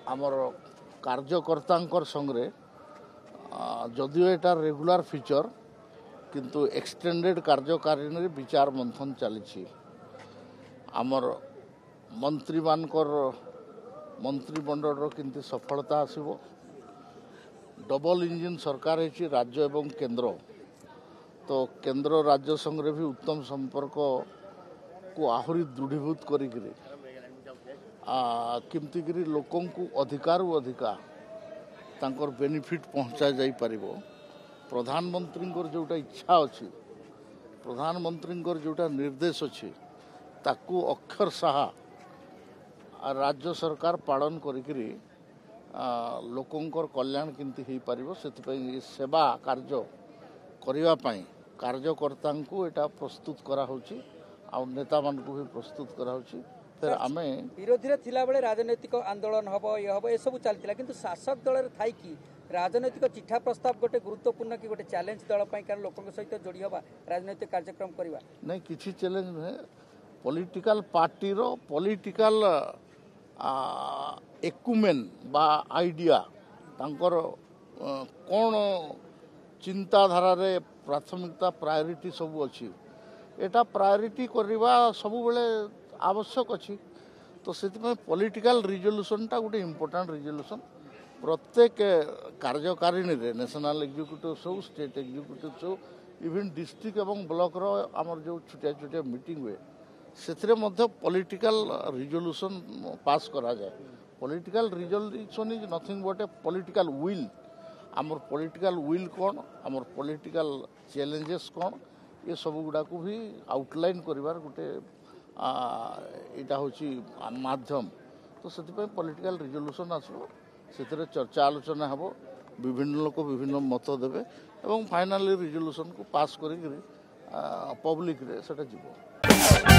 आमर कार्यकर्ता संगे जदिओ एटा रेगुलर फीचर किंतु एक्सटेंडेड कार्यकारिणी विचार मंथन चली आमर मंत्री मानकर मंत्रिमंडल किंतु सफलता आसीबो डबल इंजिन सरकार है राज्य एवं केंद्र तो केंद्र राज्य संगे भी उत्तम संपर्क को आहरी दृढ़ीभूत करिकरी किमती लोकों को अधिकार तांकर बेनिफिट पहुंचा जाई परिबो प्रधानमंत्री जोटा इच्छा अच्छी प्रधानमंत्री जोटा निर्देश अच्छी ताकू अक्षर साहा राज्य सरकार पालन करिकरी लोकंकर कल्याण किंती हो पारिबो सेतिपई सेवा कार्य करिवा पई कार्यकर्ता को एटा प्रस्तुत करा होची आ नेता मान को भी प्रस्तुत करा होची फिर आमे विरोधी रे थिला बेले राजनैतिक आंदोलन हबो ये हबो ए सब चलतिला किंतु शासक दल रे थाई की राजनैतिक चिठा प्रस्ताव गोटे गुरुत्वपूर्ण कि गोटे चैलेंज दल पई कारण लोकन सहित जोड़ी हबा राजनैतिक कार्यक्रम करबा नहीं किछि चैलेंज है पॉलिटिकल पार्टी रो पॉलिटिकल एक्युमेन बा आइडिया तांकर कौन चिंताधारा रे प्राथमिकता प्रायोरिटी सब अच्छी एटा प्रायोरिटी करवा सब बेले आवश्यक अच्छी तो से पॉलिटिकल रिजोल्यूशन टा गोटे इम्पोर्टेंट रिजोल्यूशन प्रत्येक कार्यकारिणी रे नेशनल एग्जीक्यूटिव सब स्टेट एग्जीक्यूटिव सब इवन डिस्ट्रिक्ट एवं ब्लॉक रो आमर जो छोटिया छोटिया मीटिंग हुए से पॉलिटिकल रिजोल्यूशन पास करा जाए political resolution is nothing but A political will आमर पॉलिटिकल विल कौन आमर पॉलिटिकल चैलेंजेस कौन ये सब गुड़ा को भी आउटलाइन करिवार गोटे इटा होची माध्यम तो से पॉलिटिकल रिजोल्यूशन आसो से चर्चा आलोचना हेबो विभिन्न लोक विभिन्न मत देवे एवं फाइनली रिजोल्यूशन को पास करी पब्लिक रे सेटा जीवो।